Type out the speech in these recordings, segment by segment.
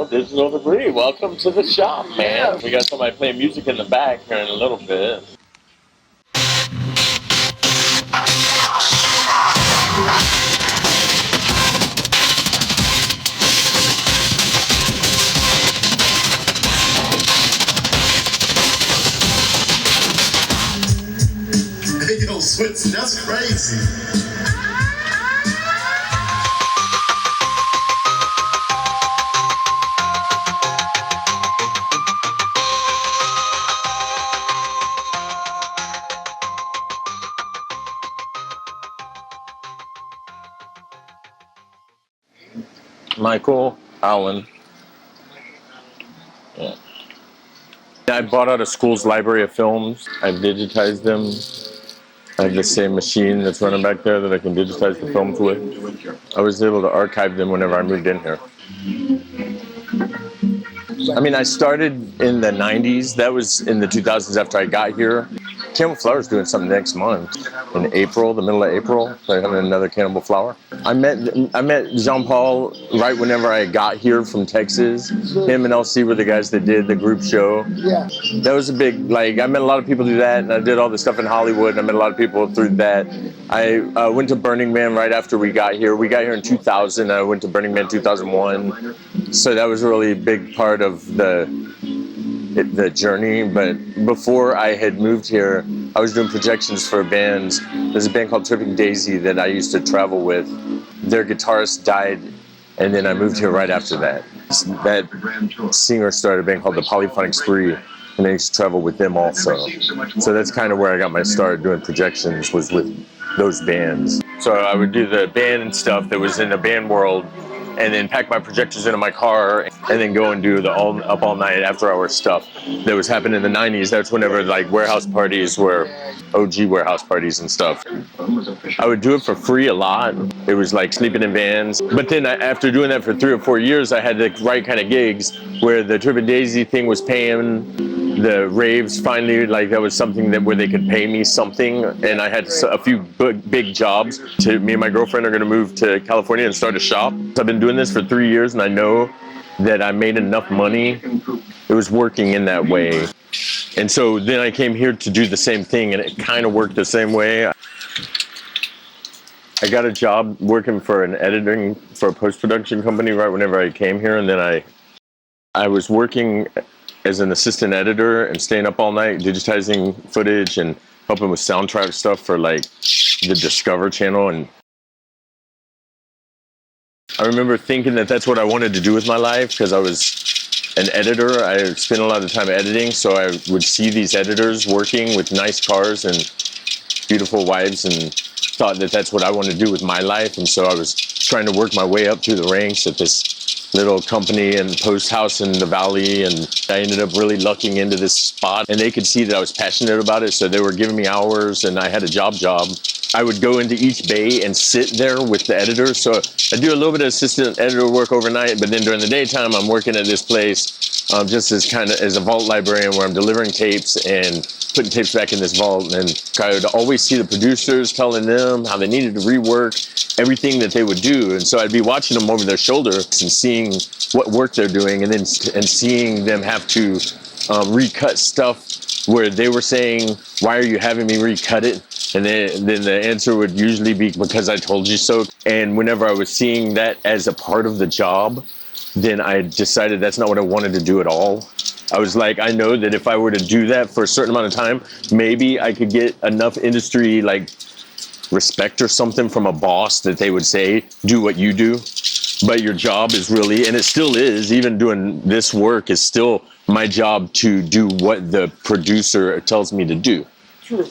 Digital Debris. Welcome to the shop, man. Yeah. We got somebody playing music in the back here in a little bit. Hey, yo, Switz, that's crazy. Michael Allen. Yeah. I bought out a school's library of films. I digitized them. I have the same machine that's running back there that I can digitize the films with. I was able to archive them whenever I moved in here. I mean, I started in the 90s. That was in the 2000s after I got here. Cannibal Flower's doing something next month. In April, the middle of April, they're having another Cannibal Flower. I met Jean-Paul right whenever I got here from Texas. Him and LC were the guys that did the group show. Yeah. That was a big, I met a lot of people through that, and I did all the stuff in Hollywood, and I met a lot of people through that. I went to Burning Man right after we got here. We got here in 2000. I went to Burning Man 2001. So that was a really big part of the journey. But before I had moved here, I was doing projections for a band. There's a band called Tripping Daisy that I used to travel with. Their guitarist died, and then I moved here right after that. That singer started a band called the Polyphonic Spree, and I used to travel with them also. So that's kind of where I got my start doing projections, was with those bands. So I would do the band stuff that was in the band world, and then pack my projectors into my car, and then go and do the up all night after hours stuff that was happening in the 90s. That's whenever warehouse parties were OG warehouse parties and stuff. I would do it for free a lot. It was like sleeping in vans. But then after doing that for 3 or 4 years, I had the right kind of gigs where the Trippin' Daisy thing was paying. The raves finally, that was something where they could pay me something, and I had a few big jobs. Me and my girlfriend are going to move to California and start a shop. I've been doing this for 3 years, and I know that I made enough money. It was working in that way. And so then I came here to do the same thing, and it kind of worked the same way. I got a job working for a post-production company right whenever I came here, and then I was working as an assistant editor and staying up all night digitizing footage and helping with soundtrack stuff for the Discover channel. And I remember thinking that that's what I wanted to do with my life, because I was an editor. I spent a lot of time editing, so I would see these editors working with nice cars and beautiful wives, and thought that that's what I wanted to do with my life. And so I was trying to work my way up through the ranks at this little company and post house in the valley, and I ended up really lucking into this spot, and they could see that I was passionate about it, so they were giving me hours, and I had a job. I would go into each bay and sit there with the editor. So I do a little bit of assistant editor work overnight, but then during the daytime I'm working at this place just as a vault librarian, where I'm delivering tapes and putting tapes back in this vault. And I would always see the producers telling them how they needed to rework everything that they would do. And so I'd be watching them over their shoulder and seeing what work they're doing, and then seeing them have to recut stuff where they were saying, "Why are you having me recut it?" And then the answer would usually be, "Because I told you so." And whenever I was seeing that as a part of the job, then I decided that's not what I wanted to do at all. I was like, I know that if I were to do that for a certain amount of time, maybe I could get enough industry respect or something from a boss that they would say, "Do what you do." But your job is really, and it still is, even doing this work is still my job to do what the producer tells me to do. True.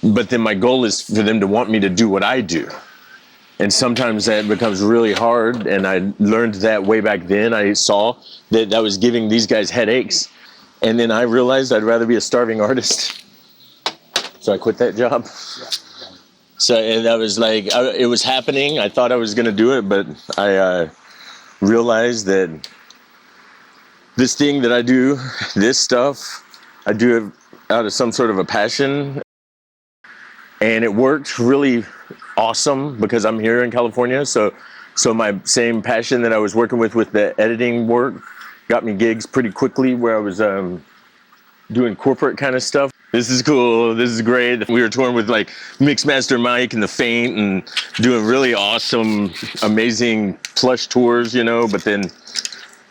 But then my goal is for them to want me to do what I do. And sometimes that becomes really hard, and I learned that way back then. I saw that was giving these guys headaches, and then I realized I'd rather be a starving artist. So I quit that job. So, and that was it was happening. I thought I was going to do it, but I realized that this thing that I do, this stuff, I do it out of some sort of a passion. And it worked really awesome because I'm here in California. So my same passion that I was working with the editing work got me gigs pretty quickly where I was doing corporate kind of stuff. This is cool. This is great. We were touring with like Mixmaster Mike and the Faint and doing really awesome, amazing plush tours, you know. But then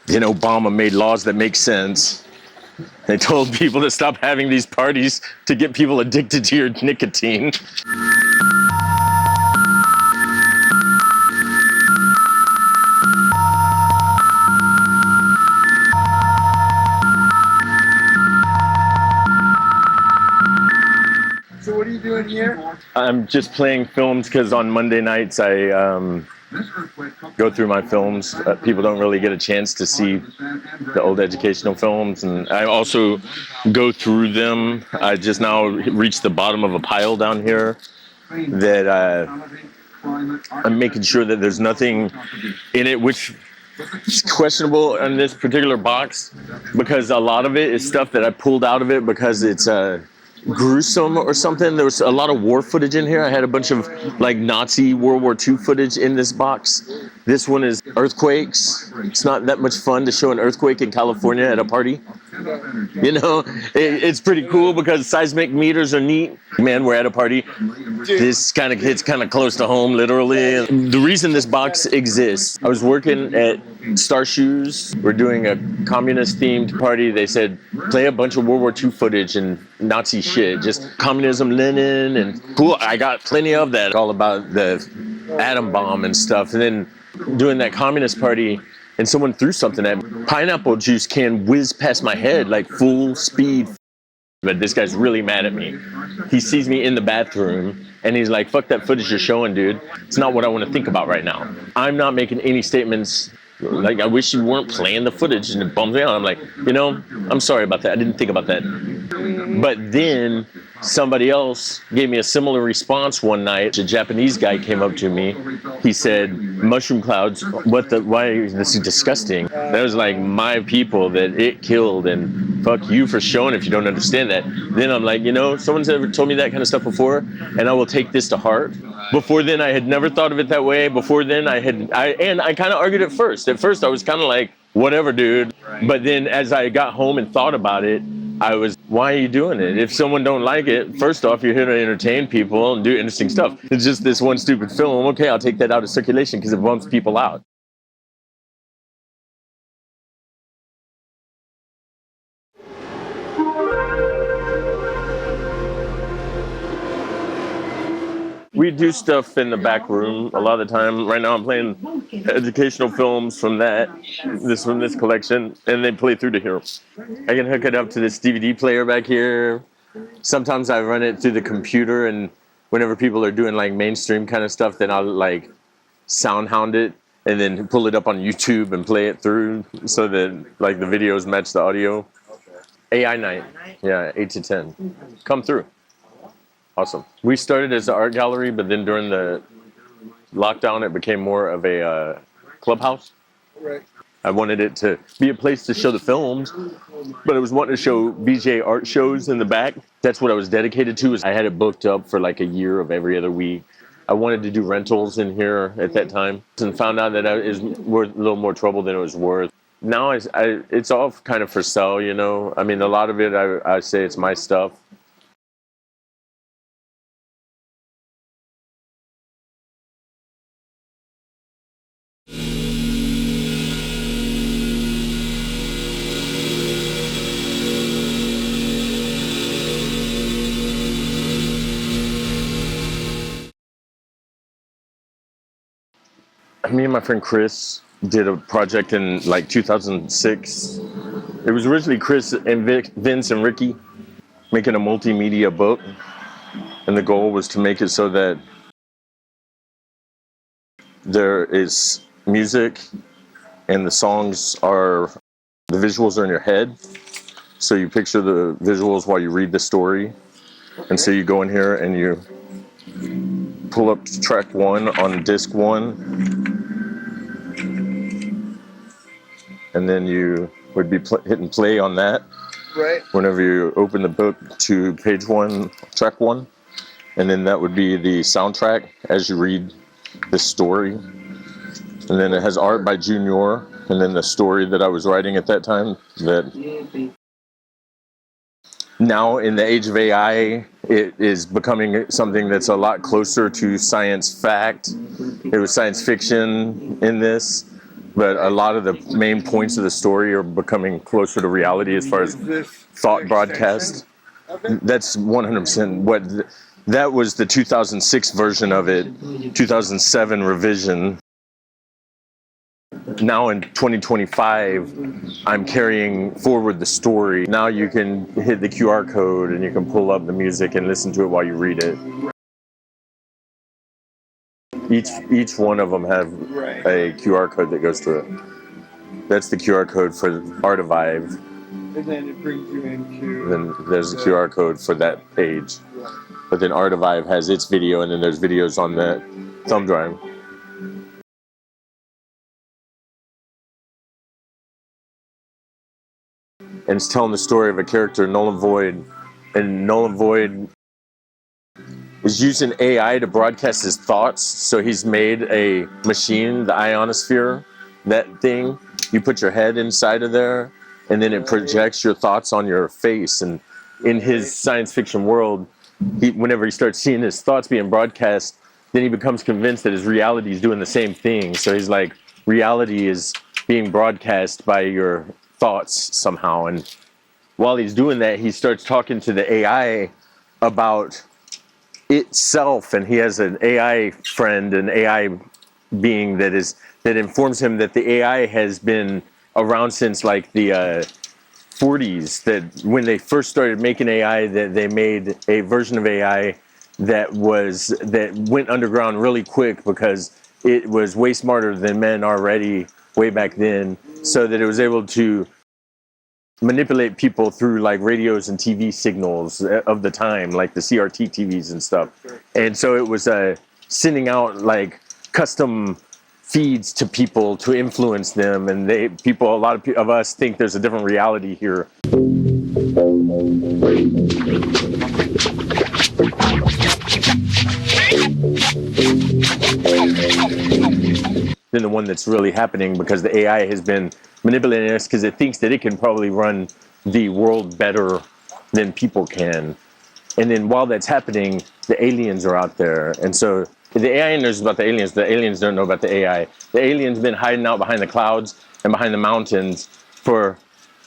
Obama made laws that make sense. They told people to stop having these parties to get people addicted to your nicotine. So what are you doing here? I'm just playing films because on Monday nights I go through my films. People don't really get a chance to see the old educational films, and I also go through them. I just now reached the bottom of a pile down here that I'm making sure that there's nothing in it which is questionable in this particular box, because a lot of it is stuff that I pulled out of it because it's gruesome or something. There was a lot of war footage in here. I had a bunch of like Nazi World War II footage in this box. This one is earthquakes. It's not that much fun to show an earthquake in California at a party. You know, it's pretty cool because seismic meters are neat. Man, we're at a party. This kind of hits kind of close to home, literally. The reason this box exists, I was working at Star Shoes. We're doing a communist-themed party. They said, play a bunch of World War II footage and Nazi shit, just communism, Lenin, and cool. I got plenty of that, all about the atom bomb and stuff. And then doing that communist party, and someone threw something at me. Pineapple juice can whiz past my head like full speed. But this guy's really mad at me. He sees me in the bathroom and he's like, fuck that footage you're showing, dude. It's not what I want to think about right now. I'm not making any statements. Like, I wish you weren't playing the footage, and it bums me out. I'm like, I'm sorry about that. I didn't think about that. But then somebody else gave me a similar response one night. A Japanese guy came up to me. He said, mushroom clouds, why, this is disgusting. That was like my people that it killed, and fuck you for showing if you don't understand that. Then I'm like, someone's ever told me that kind of stuff before, and I will take this to heart. Before then, I had never thought of it that way. Before then, I kind of argued at first. At first, I was kind of like, whatever, dude. But then as I got home and thought about it, I was, why are you doing it? If someone don't like it, first off, you're here to entertain people and do interesting stuff. It's just this one stupid film. Okay, I'll take that out of circulation because it bumps people out. We do stuff in the back room a lot of the time. Right now I'm playing educational films from this collection, and they play through to here. I can hook it up to this DVD player back here. Sometimes I run it through the computer, and whenever people are doing like mainstream kind of stuff, then I'll like sound hound it and then pull it up on YouTube and play it through so that like the videos match the audio. AI night, yeah, 8 to 10. Come through. Awesome. We started as an art gallery, but then during the lockdown, it became more of a clubhouse. Right. I wanted it to be a place to show the films, but I was wanting to show BJ art shows in the back. That's what I was dedicated to. Is I had it booked up for like a year of every other week. I wanted to do rentals in here at that time, and found out that it was worth a little more trouble than it was worth. Now it's all kind of for sale, I mean, a lot of it, I say it's my stuff. Me and my friend Chris did a project in like 2006. It was originally Chris and Vince and Ricky making a multimedia book, and the goal was to make it so that there is music and the visuals are in your head, so you picture the visuals while you read the story. And so you go in here and you pull up track 1 on disc 1, and then you would be hitting play on that. Right. Whenever you open the book to page 1, track 1, and then that would be the soundtrack as you read the story. And then it has art by Junior, and then the story that I was writing at that time. That now, in the age of AI, it is becoming something that's a lot closer to science fact. It was science fiction in this, but a lot of the main points of the story are becoming closer to reality as far as thought broadcast. That's 100% what. That was the 2006 version of it, 2007 revision. Now in 2025, I'm carrying forward the story. Now you can hit the QR code and you can pull up the music and listen to it while you read it. Each one of them have a QR code that goes to it. That's the QR code for Artivive. And then it brings you into... Then there's a QR code for that page. But then Artivive has its video, and then there's videos on that thumb drive. And it's telling the story of a character, Nolan Void. And Nolan Void is using AI to broadcast his thoughts. So he's made a machine, the ionosphere, that thing. You put your head inside of there, and then it projects your thoughts on your face. And in his science fiction world, whenever he starts seeing his thoughts being broadcast, then he becomes convinced that his reality is doing the same thing. So he's like, reality is being broadcast by your thoughts somehow. And while he's doing that, he starts talking to the AI about itself, and he has an AI friend, an AI being that informs him that the AI has been around since like the 40s. That when they first started making AI, that they made a version of AI that went underground really quick because it was way smarter than men already way back then, so that it was able to manipulate people through like radios and TV signals of the time, like the CRT TVs and stuff. And so it was sending out like custom feeds to people to influence them, and a lot of us think there's a different reality here. Than the one that's really happening, because the AI has been manipulating us because it thinks that it can probably run the world better than people can. And then while that's happening, the aliens are out there. And so the AI knows about the aliens don't know about the AI. The aliens been hiding out behind the clouds and behind the mountains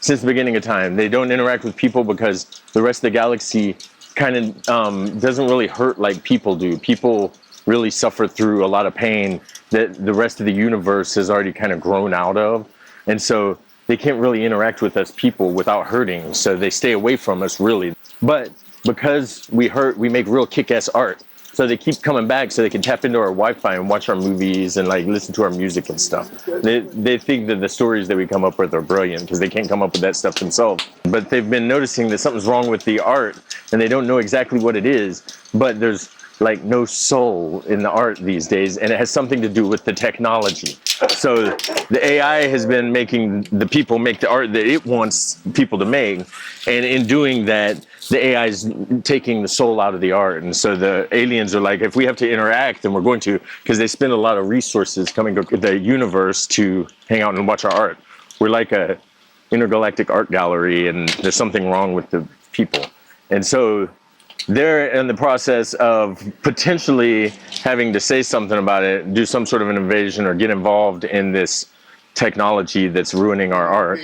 since the beginning of time. They don't interact with people because the rest of the galaxy kind of doesn't really hurt like people do. People really suffer through a lot of pain that the rest of the universe has already kind of grown out of. And so they can't really interact with us people without hurting. So they stay away from us, really. But because we make real kick-ass art. So they keep coming back so they can tap into our Wi-Fi and watch our movies and like listen to our music and stuff. They think that the stories that we come up with are brilliant because they can't come up with that stuff themselves. But they've been noticing that something's wrong with the art, and they don't know exactly what it is, but there's like no soul in the art these days, and it has something to do with the technology. So the AI has been making the people make the art that it wants people to make, and in doing that, the AI is taking the soul out of the art. And so the aliens are like, if we have to interact, then we're going to, because they spend a lot of resources coming to the universe to hang out and watch our art. We're like a intergalactic art gallery, and there's something wrong with the people. And so they're in the process of potentially having to say something about it, do some sort of an invasion, or get involved in this technology that's ruining our art.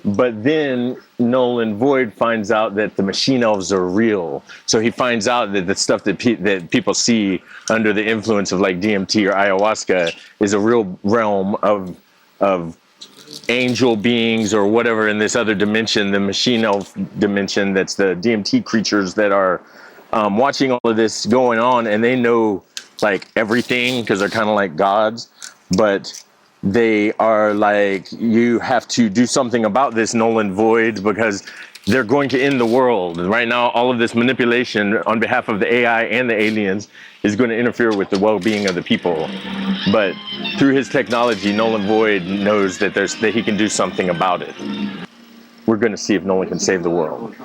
But then Nolan Void finds out that the machine elves are real. So he finds out that the stuff that people see under the influence of like DMT or ayahuasca is a real realm of angel beings or whatever in this other dimension, the machine elf dimension. That's the DMT creatures that are watching all of this going on, and they know like everything because they're kind of like gods, but they are like, you have to do something about this, Nolan Void, because they're going to end the world. Right now, all of this manipulation on behalf of the AI and the aliens is going to interfere with the well-being of the people. But through his technology, Nolan Void knows that he can do something about it. We're going to see if Nolan can save the world.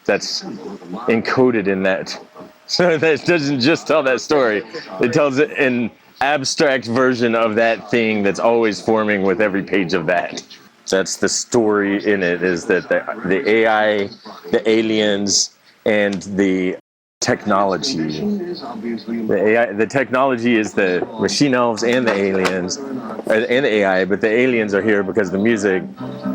That's encoded in that. So that doesn't just tell that story. It tells it in abstract version of that thing that's always forming with every page of that. That's the story in it, is that the AI, the aliens, and the technology. The technology is the machine elves and the aliens, and the AI, but the aliens are here because of the music.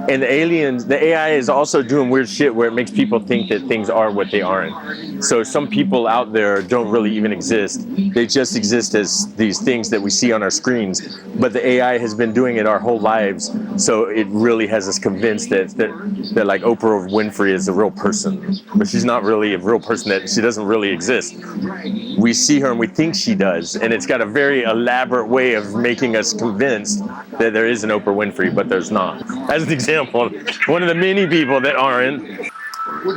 And the AI is also doing weird shit where it makes people think that things are what they aren't. So some people out there don't really even exist. They just exist as these things that we see on our screens. But the AI has been doing it our whole lives, so it really has us convinced that like Oprah Winfrey is a real person. But she's not really a real person, that she doesn't really exist. We see her and we think she does, and it's got a very elaborate way of making us convinced that there is an Oprah Winfrey, but there's not. As an example, one of the many people that aren't.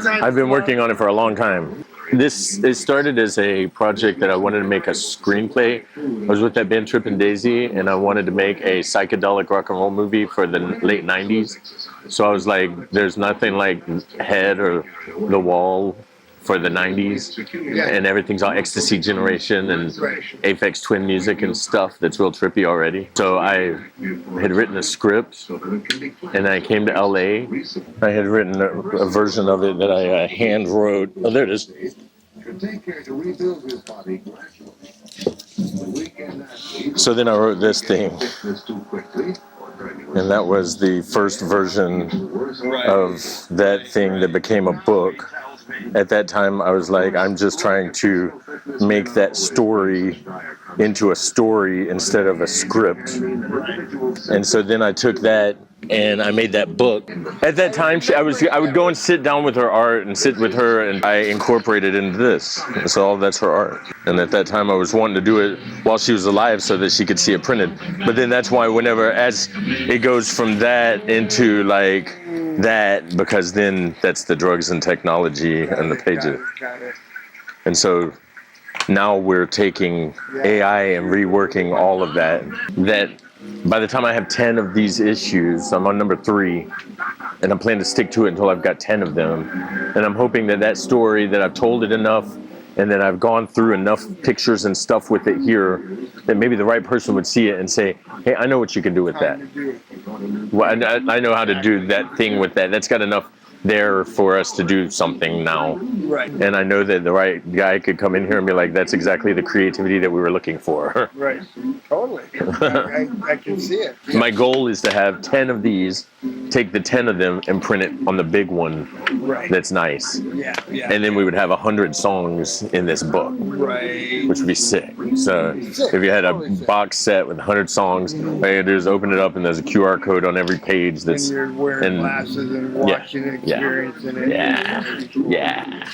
I've been working on it for a long time. It started as a project that I wanted to make a screenplay. I was with that band Trip and Daisy, and I wanted to make a psychedelic rock and roll movie for the late 90s. So I was like, there's nothing like Head or The Wall for the 90s, and everything's all Ecstasy Generation and Aphex Twin music and stuff that's real trippy already. So I had written a script, and I came to LA. I had written a version of it that I hand wrote. Oh, there it is. So then I wrote this thing, and that was the first version of that thing that became a book. At that time, I was like, I'm just trying to make that story into a story instead of a script. And so then I took that and I made that book. At that time, I would go and sit down with her art and sit with her, and I incorporated into this. So all that's her art. And at that time, I was wanting to do it while she was alive so that she could see it printed. But then that's why whenever, as it goes from that into like that, because then that's the drugs and technology and the pages. And so now we're taking AI and reworking all of that. That by the time I have 10 of these issues, I'm on number 3, and I'm planning to stick to it until I've got 10 of them. And I'm hoping that story, that I've told it enough, and that I've gone through enough pictures and stuff with it here, that maybe the right person would see it and say, hey, I know what you can do with that. Well, I know how to do that thing with that. That's got enough there for us to do something now. Right. And I know that the right guy could come in here and be like, that's exactly the creativity that we were looking for. Right. Totally. I can see it. My goal is to have 10 of these, take the 10 of them and print it on the big one. Right. That's nice. Yeah. And then we would have 100 songs in this book. Right. Which would be sick. So if you had a box set with 100 songs, all you gotta do is open it up and there's a QR code on every page that's... And you're wearing glasses and watching it, experiencing it. Yeah.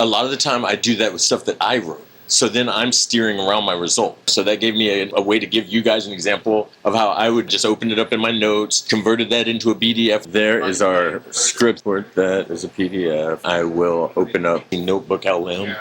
A lot of the time I do that with stuff that I wrote. So then I'm steering around my result. So that gave me a way to give you guys an example of how I would just open it up in my notes, converted that into a PDF. There is our script for it. That is a PDF. I will open up the Notebook LM.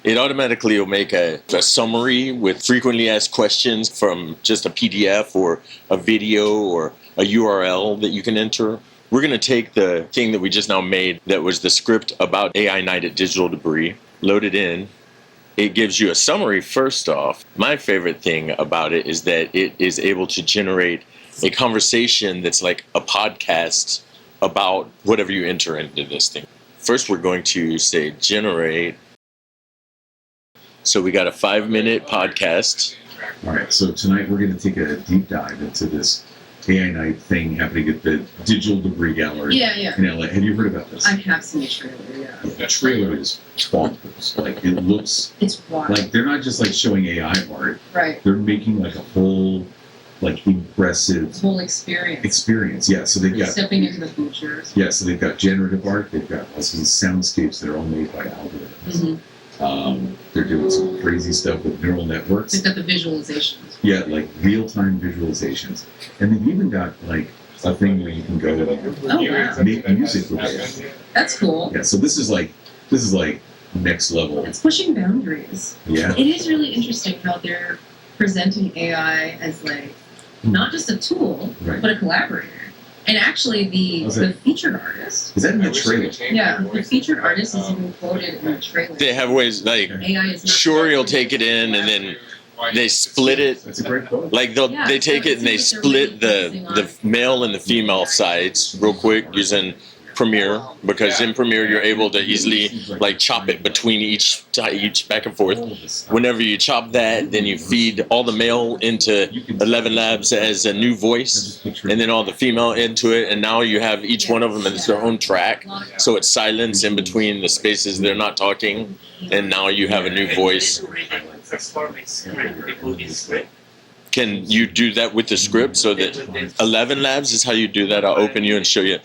It automatically will make a summary with frequently asked questions from just a PDF or a video or a URL that you can enter. We're going to take the thing that we just now made that was the script about AI Night at Digital Debris, load it in. It gives you a summary first off. My favorite thing about it is that it is able to generate a conversation that's like a podcast about whatever you enter into this thing. First, we're going to say generate. So we got a 5-minute podcast. All right, so tonight we're going to take a deep dive into this AI night thing happening at the Digital Debris Gallery in LA. Have you heard about this? I have seen the trailer, yeah. The trailer is bonkers. Like, it looks It's wild. like they're not just like showing AI art. Right. They're making like a whole, like, impressive Whole experience. Yeah, so they've got Stepping into the future. Yeah, so they've got generative art. They've got all these soundscapes that are all made by algorithms. They're doing some crazy stuff with neural networks. They've got the visualizations. Yeah, like real-time visualizations, and they've even got like a thing where you can go and make music with it. That's cool. Yeah, so this is like next level. It's pushing boundaries. Yeah, it is really interesting how they're presenting AI as like not just a tool, but a collaborator. And actually, the featured artist is that in the trailer? Yeah, the featured artist is even quoted in the trailer. They have ways like AI is not Shuri will take it in and then they split it. That's a great quote. Like they take it and they split the male and the female sides real quick using Premiere, because in Premiere you're able to easily like chop it between each back and forth. Whenever you chop that, then you feed all the male into 11 Labs as a new voice, and then all the female into it, and now you have each one of them as their own track, so it's silence in between the spaces they're not talking, and now you have a new voice. Can you do that with the script so that 11 Labs is how you do that? I'll open you and show you.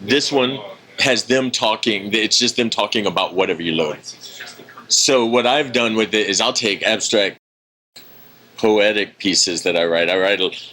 This one has them talking. It's just them talking about whatever you load. So what I've done with it is I'll take abstract poetic pieces that I write.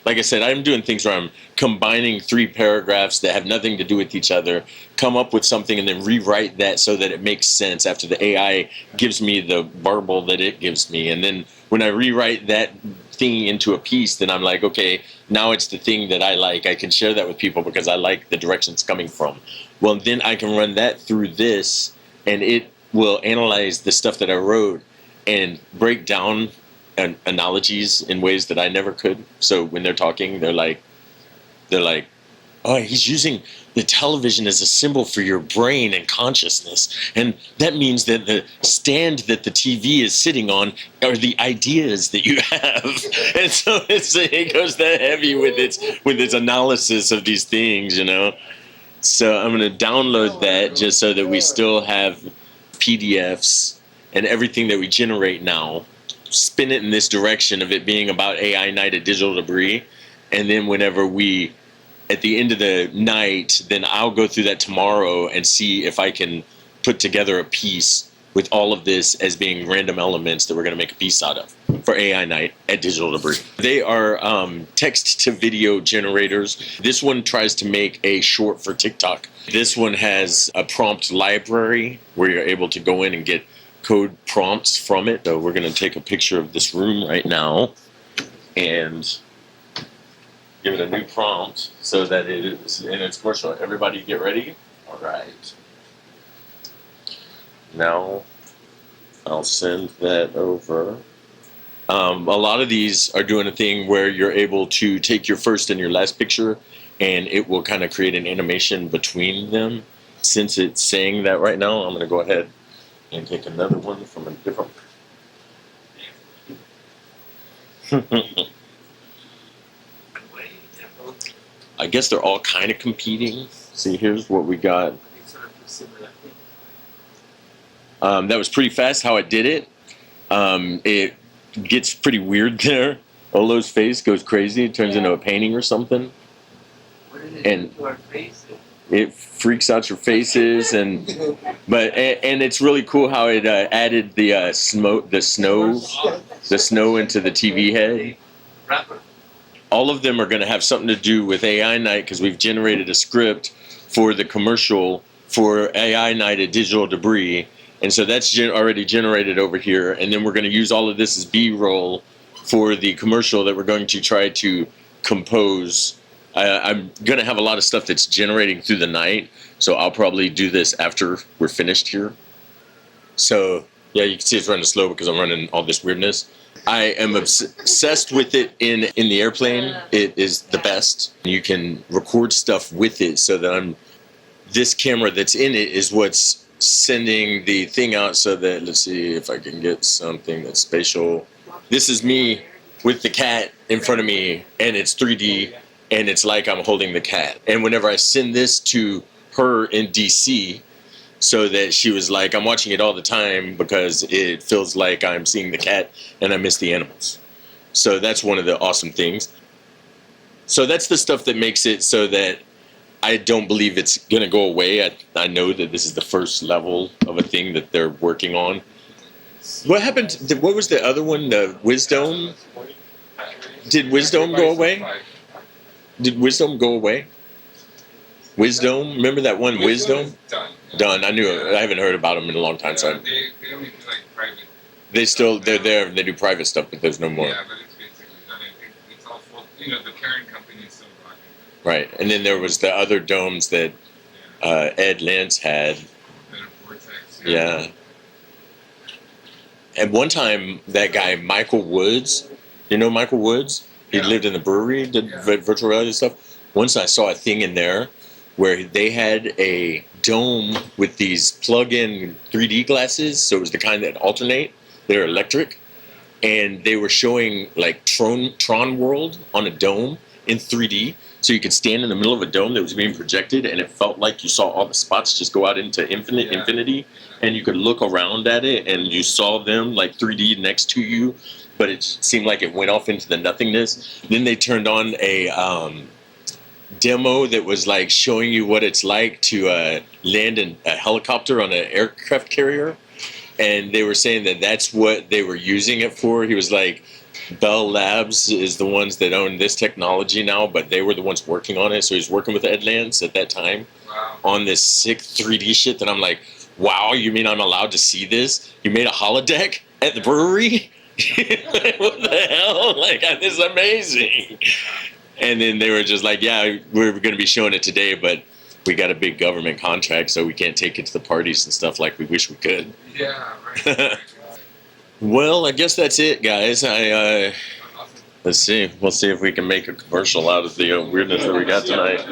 Like I said, I'm doing things where I'm combining 3 paragraphs that have nothing to do with each other, come up with something and then rewrite that so that it makes sense after the AI gives me the warble that it gives me. And then when I rewrite that thing into a piece, then I'm like, okay, now it's the thing that I like. I can share that with people because I like the direction it's coming from. Well, then I can run that through this, and it will analyze the stuff that I wrote and break down analogies in ways that I never could. So when they're talking, they're like, oh, he's using the television as a symbol for your brain and consciousness. And that means that the stand that the TV is sitting on are the ideas that you have. And so it goes that heavy with its analysis of these things, you know? So I'm going to download that just so that we still have PDFs and everything that we generate now, spin it in this direction of it being about AI Night at Digital Debris. And then whenever we, at the end of the night, then I'll go through that tomorrow and see if I can put together a piece with all of this as being random elements that we're going to make a piece out of for AI Night at Digital Debris. They are text-to-video generators. This one tries to make a short for TikTok. This one has a prompt library where you're able to go in and get code prompts from it. So we're going to take a picture of this room right now and give it a new prompt so that it is in its commercial. Everybody get ready? All right. Now I'll send that over. A lot of these are doing a thing where you're able to take your first and your last picture and it will kind of create an animation between them. Since it's saying that right now, I'm going to go ahead and take another one from a different... I guess they're all kind of competing. See, here's what we got. That was pretty fast how it did it. It gets pretty weird there. Olo's face goes crazy. It turns into a painting or something. And it freaks out your faces. And it's really cool how it added the snow into the TV head. All of them are going to have something to do with AI Night because we've generated a script for the commercial for AI Night at Digital Debris. And so that's already generated over here. And then we're going to use all of this as B-roll for the commercial that we're going to try to compose. I'm going to have a lot of stuff that's generating through the night. So I'll probably do this after we're finished here. So yeah, you can see it's running slow because I'm running all this weirdness. I am obsessed with it in the airplane. It is the best. You can record stuff with it so that this camera that's in it is what's sending the thing out so that, let's see if I can get something that's spatial. This is me with the cat in front of me and it's 3D and it's like I'm holding the cat. And whenever I send this to her in DC, so that she was like, I'm watching it all the time because it feels like I'm seeing the cat and I miss the animals. So that's one of the awesome things. So that's the stuff that makes it so that I don't believe it's going to go away. I know that this is the first level of a thing that they're working on. What happened? What was the other one? The Wisdom? Did Wisdom go away? Did Wisdom go away? Wisdom? Remember that one, Wisdom? Done. I knew it. I haven't heard about them in a long time. So they only do like private. they're there. They do private stuff, but there's no more. Yeah, but it's basically done. I think it's all full. You know, the parent company is still rocking. Right, and then there was the other domes that Ed Lance had. Vortex. Yeah. And one time, that guy Michael Woods, you know Michael Woods? He lived in the brewery, did virtual reality stuff. Once I saw a thing in there where they had a dome with these plug-in 3D glasses, so it was the kind that alternate. They're electric, and they were showing like Tron World on a dome in 3D, so you could stand in the middle of a dome that was being projected, and it felt like you saw all the spots just go out into infinity, and you could look around at it, and you saw them like 3D next to you, but it seemed like it went off into the nothingness. Then they turned on a demo that was like showing you what it's like to land in a helicopter on an aircraft carrier, and they were saying that that's what they were using it for. He was like, Bell Labs is the ones that own this technology now, but they were the ones working on it. So he's working with Ed Lance at that time on this sick 3D shit that I'm like, wow, you mean I'm allowed to see this? You made a holodeck at the brewery? What the hell? Like, this is amazing. And then they were just like, yeah, we're going to be showing it today, but we got a big government contract, so we can't take it to the parties and stuff like we wish we could. Yeah, right. Well, I guess that's it, guys. Let's see. We'll see if we can make a commercial out of the weirdness that we got tonight.